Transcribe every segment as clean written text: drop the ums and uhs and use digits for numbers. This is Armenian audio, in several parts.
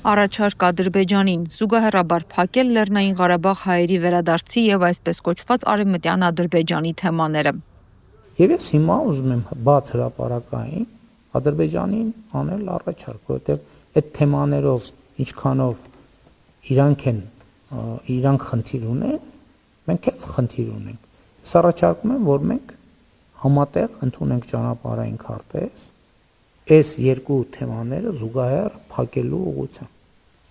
Առաջարկ Ադրբեջանին զուգահեռաբար փակել Լեռնային Ղարաբաղ հայերի վերադարձի եւ այսպես կոչված Արևմտյան Ադրբեջանի թեմաները։ Եվ ես հիմա ուզում եմ բաց հրապարակային Ադրբեջանին անել առաջարկ, որովհետեւ այդ թեմաներով ինչքանով իրանք խնդիր ունեն, մենք էլ խնդիր ունենք։ Ես առաջարկում եմ, որ մենք համատեղ ընդունենք ճանապարհային քարտեզ, այս երկու թեմաները զուգահեռ փակելու ուղղությամբ։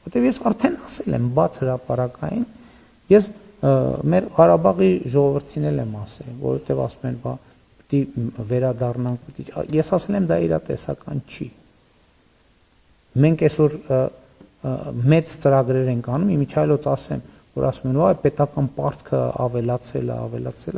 Որտեւ ես արդեն ասել եմ բաց հրապարակային, ես մեր Ղարաբաղի ժողովրդին էլ եմ ասել, որովհետեւ ասում են, բա պիտի վերադառնանք, ես ասել եմ դա իրատեսական չի։ Մենք այսօր մեծ ծրագրեր ենք անում, իմիջայլոց ասեմ, որ ասում են, այ պետական պարտքը ավելացել է,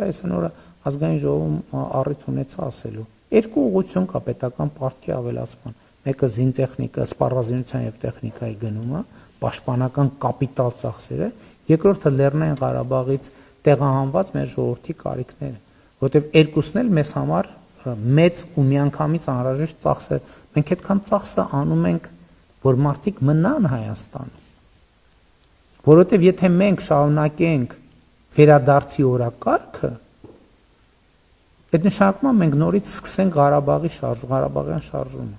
այս նորը ազգային ժողովում առիթ ունեցա ասելու։ Երկու ուղղություն կա պետական պարտքի ավելացման։ Մեկը զինտեխնիկա, սպառազինության եւ տեխնիկայի գնումը, պաշտպանական կապիտալ ծախսերը, երկրորդը Լեռնային Ղարաբաղից տեղահանված մեր ժողովրդի կարիքները, որովհետեւ երկուսն էլ մեզ համար մեծ ու միանգամից անհրաժեշտ ծախսեր։ Մենք այդքան ծախսը անում ենք, որ մարդիկ մնան Հայաստանում։ Որովհետեւ եթե մենք շարունակենք վերադարձի օրակարգը, այդ նշանակում է մենք նորից սկսենք Ղարաբաղյան շարժումը։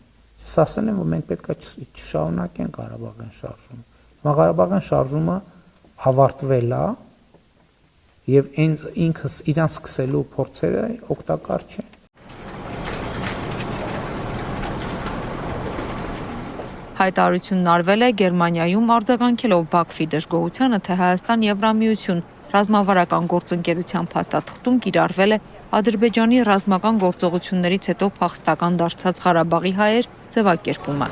Ես ասել եմ, որ մենք պետք է չշարունակենք Ղարաբաղյան շարժումը։ Հիմա Ղարաբաղյան շարժումը ավարտվել է եւ ինքս իրան սկսելու փորձերը օգտակար չեն։ Հայտարարությունն արվել է Գերմանիայում արձագանքելով Բաքվի դժգոհությանը, թե Հայաստան-Եվրամիություն ռազմավարական գործընկերության փաստաթղթում կիրառվել է Ադրբեջանի ռազմական գործողություններից հետո փախստական դարձած Ղարաբաղի հայեր ձևակերպումը։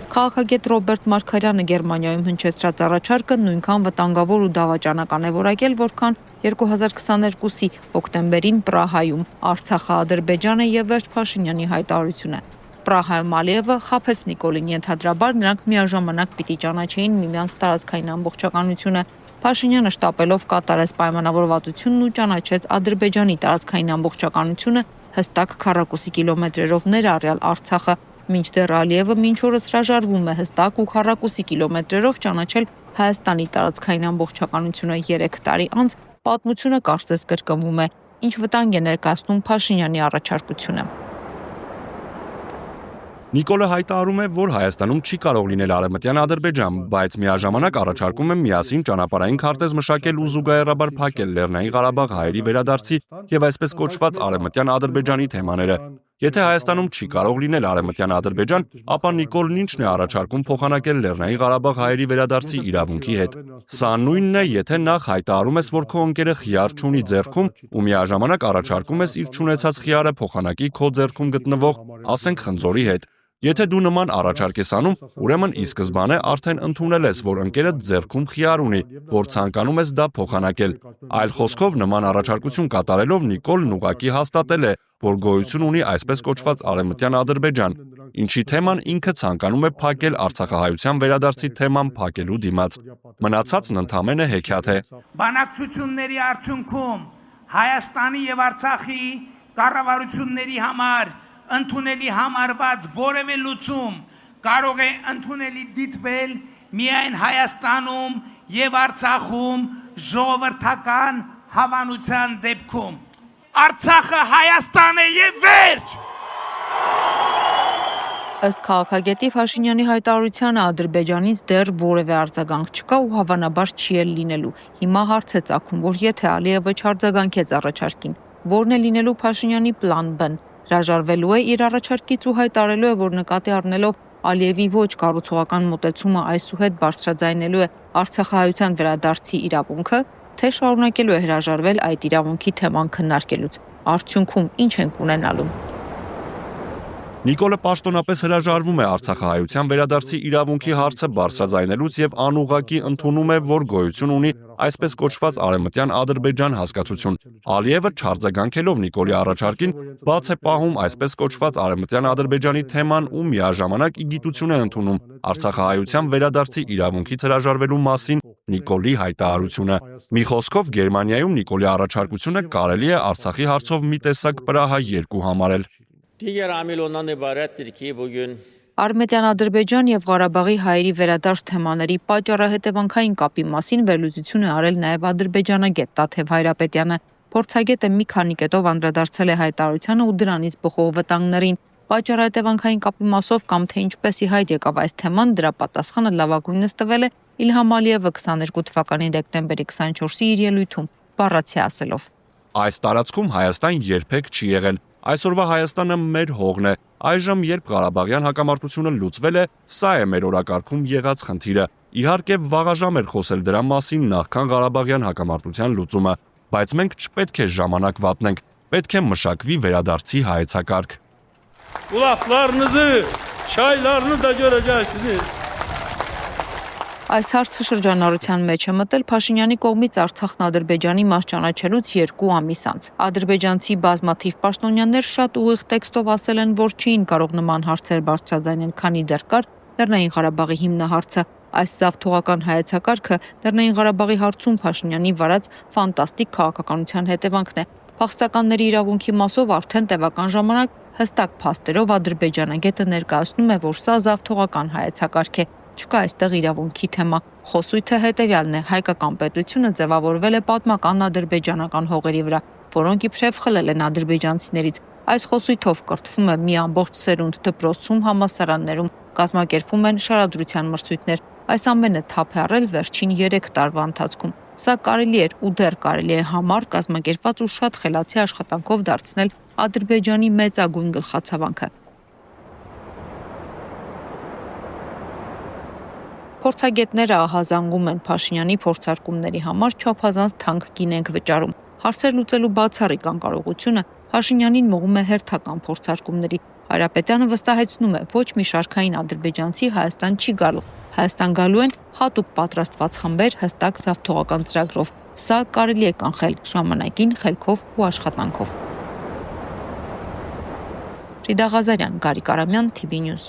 Քաղաքագետ Ռոբերտ Մարգարյանը Գերմանիայում հնչեցրած առաջարկը նույնքան վտանգավոր ու դավաճանական է որակել, որքան 2022-ի հոկտեմբերին Պրահայում Արցախը Ադրբեջանը եւ վերջ Փաշինյանի հայտարարությունը։ Պրահայում Ալիևը խաբեց Նիկոլին, ենթադրաբար նրանք միաժամանակ պիտի ճանաչեին միմյանց տարածքային ամբողջականությունը։ Փաշինյանը շտապելով կատարեց պայմանավորվածությունն ու ճանաչեց Ադրբեջանի տարածքային ամբողջականությունը հստակ քառակուսի կիլոմետրերով ներառյալ Արցախը, մինչդեռ Ալիևը մինչ օրս հրաժարվում է հստակ ու քառակուսի կիլոմետրերով ճանաչել Հայաստանի տարածքային ամբողջականությունը 3 տարի անց, պատմությունը կարծես կրկնվում է, ինչ վտանգ է ներկայացնում Փաշինյանի առաջարկությունը։ Նիկոլը հայտարարում է, որ Հայաստանում չի կարող լինել Արևմտյան Ադրբեջան, բայց միաժամանակ առաջարկում է միասին ճանապարհային քարտեզ մշակել ու զուգահեռաբար փակել Լեռնային Ղարաբաղ հայերի վերադարձի եւ այսպես կոչված Արևմտյան Ադրբեջանի թեմաները։ Եթե Հայաստանում չի կարող լինել Արևմտյան Ադրբեջան, ապա Նիկոլն ինչն է առաջարկում փոխանակել Լեռնային Ղարաբաղ հայերի վերադարձի իրավունքի հետ։ Սա նույնն է, եթե նախ հայտարարում ես, որ քո ընկերը խիար չունի ձեռքում ու միաժամանակ առաջարկում ես իր չունեցած խիարը փոխանակի քո ձեռքում գտնվող, ասենք, խնձորի հետ։ Եթե դու նման առաջարկ ես անում, ուրեմն ի սկզբանե արդեն ընդունել ես, որ ընկերդ ձեռքում խիար ունի, որ ցանկանում ես դա փոխանակել։ Այլ խոսքով նման առաջարկություն կատարելով Նիկոլն ուղղակի հաստատել է, որ գոյություն ունի այսպես կոչված Արևմտյան Ադրբեջան, ինչի թեման ինքը ցանկանում է փակել արցախահայության վերադարձի թեման փակելու դիմաց։ Մնացածն ընդամենը հեքիաթ է։ Բանակցությունների արդյունքում Հայաստանի եւ Արցախի կառավարությունների համար ընդունելի համարված որևէ լուծում կարող է ընդունելի դիտվել միայն Հայաստանում եւ Արցախում ժողովրդական հավանության դեպքում։ Արցախը Հայաստան է եւ վերջ։ Ըստ քաղաքագետի Փաշինյանի հայտարարությանը Ադրբեջանից դեռ որևէ արձագանք չկա ու հավանաբար չի էլ լինելու։ Հիմա հարց է ծագում, որ եթե Ալիևը չարձագանքեց առաջարկին, որն է լինելու Փաշինյանի պլան B-ն։ Հրաժարվելու է իր առաջարկից ու հայտարարելու է, որ նկատի առնելով Ալիևի ոչ կառուցողական մոտեցումը այսուհետ բարձրաձայնելու է արցախահայության վերադարձի իրավունքը, թե շարունակելու է հրաժարվել այդ իրավունքի թեման քննարկելուց։ Արդյունքում ինչ ենք ունենալու։ Նիկոլը պաշտոնապես հրաժարվում է արցախահայության վերադարձի իրավունքի հարցը բարձրաձայնելուց եւ անուղղակի ընդունում է, որ գոյություն ունի այսպես կոչված Արևմտյան Ադրբեջան հասկացություն։ Ալիևը չարձագանքելով Նիկոլի առաջարկին բաց է պահում այսպես կոչված Արևմտյան Ադրբեջանի թեման ու միաժամանակ իգիտություն է ընդունում արցախահայության վերադարձի իրավունքից հրաժարվելու մասին Նիկոլի հայտարարությունը։ Մի խոսքով Գերմանիայում Նիկոլի առաջարկությունը կարելի է Արցախի հարցով մի տեսակ Պրահա 2 համարել։ Diğer amil ondan ibarettir ki bugün Արմենիան-Ադրբեջան եւ Ղարաբաղի հայերի վերադարձ թեմաների պատճառահետևանքային կապի մասին վերլուծություն է արել նաեւ ադրբեջանագետ Տաթև Հայրապետյանը։ Փորձագետը մի քանի կետով անդրադարձել է հայտարարությանը ու դրանից բխող վտանգներին։ Պատճառահետևանքային կապի մասով կամ թե ինչպես ի հայտ եկավ այս թեման, դրա պատասխանը լավագույնս տվել է Իլհամ Ալիևը 22 թվականի դեկտեմբերի 24-ի իր ելույթում, բառացի ասելով. Այս տարածքում Հայաստան երբեք չի եղել։ Այսօրվա Հայաստանը մեր հողն է։ Այժմ, երբ Ղարաբաղյան հակամարտությունը լուծվել է, սա է մեր օրակարգում եղած խնդիրը։ Իհարկե, վաղաժամ էր խոսել դրա մասին նախքան Ղարաբաղյան հակամարտության լուծումը, բայց մենք չպետք է ժամանակ վատնենք, պետք է մշակվի վերադարձի հայեցակարգ։ Kulaklarınızı, çaylarını da göreceksiniz. Այս հարցը շրջանառության մեջ է մտել Փաշինյանի կողմից Արցախն Ադրբեջանի մաս ճանաչելուց 2 ամիս անց։ Ադրբեջանցի բազմաթիվ պաշտոնյաներ շատ ուղիղ տեքստով ասել են, որ չէին կարող նման հարցեր բարձրաձայնել, քանի դեռ կար Լեռնային Ղարաբաղի հիմնահարցը։ Այս զավթողական հայեցակարգը Լեռնային Ղարաբաղի հարցում Փաշինյանի վարած ֆանտաստիկ քաղաքականության հետևանքն է։ Փախստականների իրավունքի մասով արդեն տևական ժամանակ հստակ փաստերով ադրբեջանագետը ներկայացնում է, որ սա զավթողական հայեցակարգ է։ Չկա այստեղ իրավունքի թեմա։ Խոսույթը հետևյալն է. հայկական պետությունը ձևավորվել է պատմական ադրբեջանական հողերի վրա, որոնք իբրև խլել են ադրբեջանցիներից։ Այս խոսույթով կրթվում է մի ամբողջ սերունդ դպրոցում, համալսարաններում, կազմակերպվում են շարադրության մրցույթներ։ Այս ամենը թափ է առել վերջին 3 տարվա ընթացքում։ Սա կարելի էր ու դեռ կարելի է համառ կազմակերպված ու շատ խելացի աշխատանքով դարձնել Ադրբեջանի մեծագույն գլխացավանքը։ Փորձագետները ահազանգում են Փաշինյանի փորձարկումների համար չափազանց թանկ գին ենք վճարում։ Հարցեր լուծելու բացառիկ անկարողությունը Փաշինյանին մողում է հերթական փորձարկումների։ Հայրապետյանը վստահեցնում է, ոչ մի շարքային ադրբեջանցի Հայաստան չի գալու։ Հայաստան գալու են հատուկ պատրաստված խմբեր հստակ զավթողական ծրագրով։ Սա կարելի է կանխել ժամանակին, խելքով ու աշխատանքով։ Ռիդա Ղազարյան, Գարիկ Արամյան, TV News։